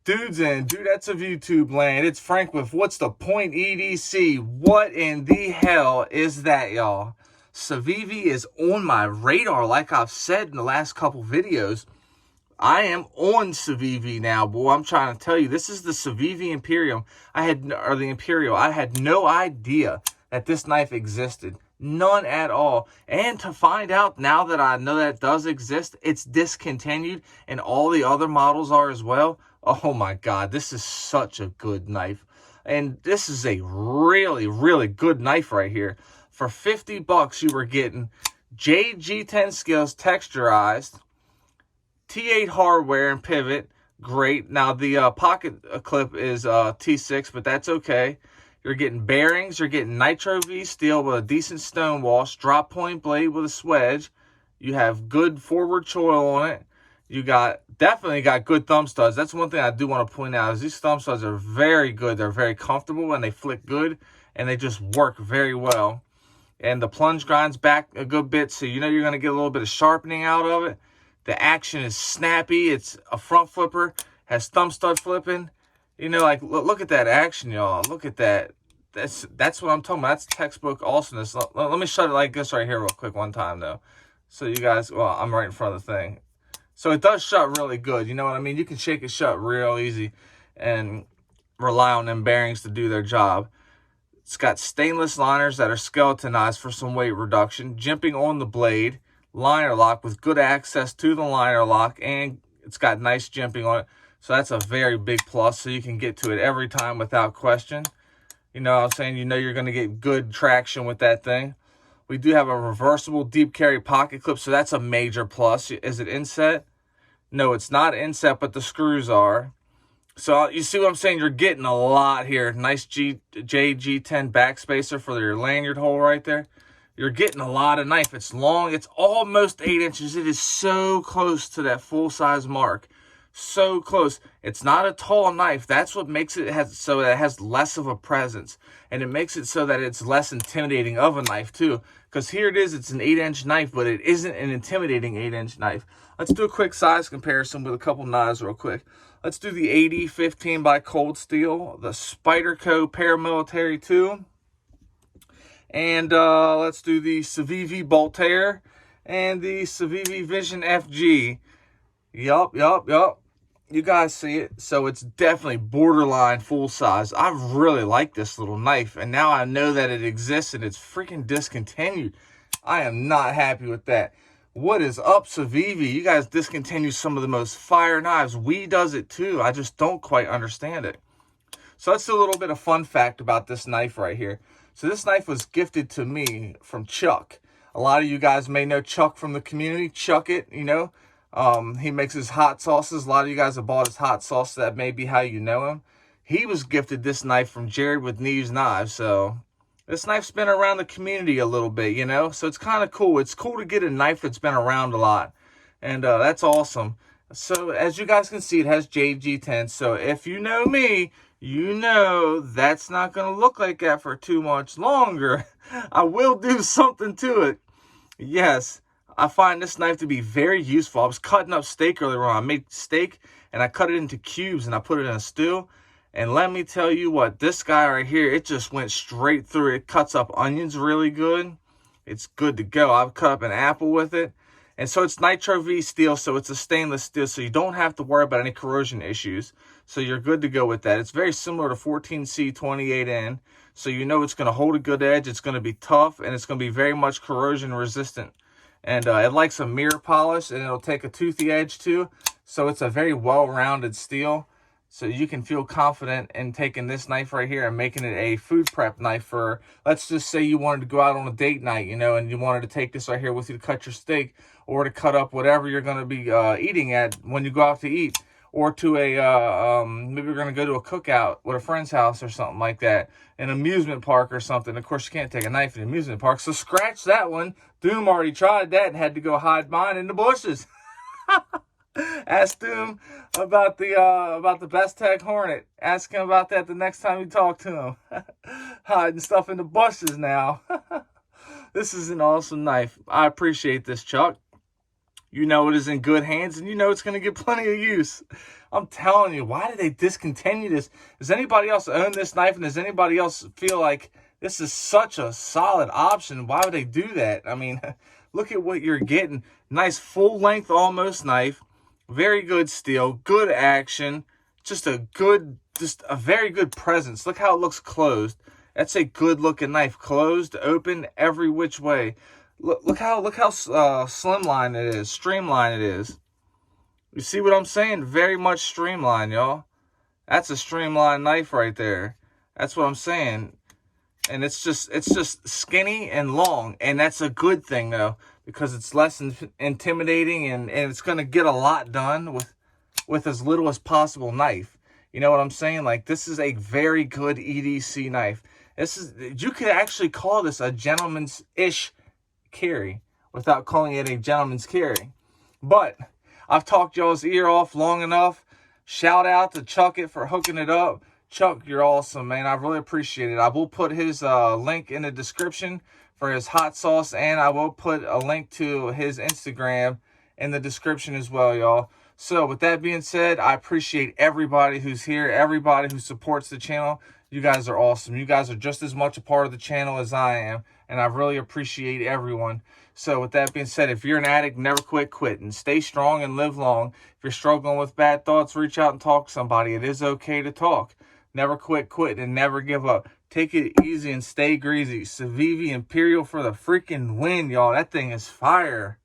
Dudes and dudettes of YouTube land, it's Frank with What's the Point EDC. What in the hell is that, y'all? Civivi is on my radar, like I've said in the last couple videos. I am on Civivi now, boy. I'm trying to tell you, this is the Civivi Imperium. I had no idea that this knife existed. None at all. And to find out now that I know that it does exist, it's discontinued, and all the other models are as well. Oh my God, this is such a good knife. And this is a really, really good knife right here. For 50 bucks, you were getting JG10 skills texturized, T8 hardware and pivot. Great. Now, the pocket clip is T6, but that's okay. You're getting bearings. You're getting Nitro V steel with a decent stone wash, drop point blade with a swedge. You have good forward choil on it. You definitely got good thumb studs. That's one thing I do want to point out is these thumb studs are very good. They're very comfortable and they flick good and they just work very well. And the plunge grinds back a good bit, so you know you're going to get a little bit of sharpening out of it. The action is snappy. It's a front flipper, has thumb stud flipping. You know, like look at that action, y'all. Look at that. That's what I'm talking about. That's textbook awesomeness. Let me shut it like this right here real quick one time though. So you guys, well, I'm right in front of the thing. So it does shut really good. You know what I mean? You can shake it shut real easy and rely on them bearings to do their job. It's got stainless liners that are skeletonized for some weight reduction. Jimping on the blade. Liner lock with good access to the liner lock. And it's got nice jimping on it. So that's a very big plus. So you can get to it every time without question. You know what I'm saying? You know you're going to get good traction with that thing. We do have a reversible deep carry pocket clip, so that's a major plus. Is it inset? No, it's not inset, but the screws are. So you see what I'm saying? You're getting a lot here. Nice JG10 backspacer for your lanyard hole right there. You're getting a lot of knife. It's long. It's almost 8 inches. It is so close to that full-size mark. So close. It's not a tall knife. That's what makes it so that it has less of a presence. And it makes it so that it's less intimidating of a knife too. Because here it is, it's an 8-inch knife, but it isn't an intimidating 8-inch knife. Let's do a quick size comparison with a couple knives real quick. Let's do the AD 15 by Cold Steel, the Spyderco Paramilitary 2. And let's do the Civivi Voltaire and the Civivi Vision FG. Yup. You guys see it. So it's definitely borderline full size. I really like this little knife. And now I know that it exists and it's freaking discontinued. I am not happy with that. What is up, Civivi? You guys discontinue some of the most fire knives. We does it too. I just don't quite understand it. So that's a little bit of fun fact about this knife right here. So this knife was gifted to me from Chuck. A lot of you guys may know Chuck from the community. Chuck it, you know. He makes his hot sauces. A lot of you guys have bought his hot sauce. So that may be how you know him. He was gifted this knife from Jared with Neves Knives. So this knife's been around the community a little bit, you know. So it's kind of cool. It's cool to get a knife that's been around a lot. And that's awesome. So as you guys can see, it has JG10. So if you know me, you know that's not going to look like that for too much longer. I will do something to it. Yes, I find this knife to be very useful. I was cutting up steak earlier on. I made steak and I cut it into cubes and I put it in a stew. And let me tell you what, this guy right here, it just went straight through. It cuts up onions really good. It's good to go. I've cut up an apple with it. And so it's Nitro V steel, so it's a stainless steel, so you don't have to worry about any corrosion issues. So you're good to go with that. It's very similar to 14C 28N, so you know it's going to hold a good edge, it's going to be tough, and it's going to be very much corrosion resistant. And it likes a mirror polish, and it'll take a toothy edge too. So it's a very well-rounded steel. So you can feel confident in taking this knife right here and making it a food prep knife for, let's just say you wanted to go out on a date night, you know, and you wanted to take this right here with you to cut your steak or to cut up whatever you're going to be eating at when you go out to eat, or to a, maybe you're going to go to a cookout with a friend's house or something like that, an amusement park or something. Of course, you can't take a knife in an amusement park, so scratch that one. Doom already tried that and had to go hide mine in the bushes. Ask Doom about the Best Tech Hornet. Ask him about that the next time you talk to him. Hiding stuff in the bushes now. This is an awesome knife. I appreciate this, Chuck. you know it is in good hands, and you know it's going to get plenty of use. I'm telling you, why did they discontinue this? Does anybody else own this knife, and does anybody else feel like this is such a solid option? Why would they do that? I mean, look at what you're getting. Nice full-length almost knife. Very good steel. Good action. Just a very good presence. Look how it looks closed. That's a good-looking knife. Closed, open, every which way. Look how slimline it is, streamlined it is. You see what I'm saying? Very much streamlined, y'all. That's a streamlined knife right there. That's what I'm saying. And it's just skinny and long, and that's a good thing though, because it's less intimidating, and it's gonna get a lot done with as little as possible knife. You know what I'm saying? Like, this is a very good EDC knife. You could actually call this a gentleman's-ish carry without calling it a gentleman's carry. But I've talked y'all's ear off long enough. Shout out to Chuck It for hooking it up. Chuck, you're awesome, man. I really appreciate it. I will put his link in the description for his hot sauce, and I will put a link to his Instagram in the description as well, y'all. So with that being said, I appreciate everybody who's here, everybody who supports the channel. You guys are awesome. You guys are just as much a part of the channel as I am, and I really appreciate everyone. So with that being said, if you're an addict, never quit quitting. Stay strong and live long. If you're struggling with bad thoughts, reach out and talk to somebody. It is okay to talk. Never quit quitting and never give up. Take it easy and stay greasy. Civivi Imperium for the freaking win, y'all. That thing is fire.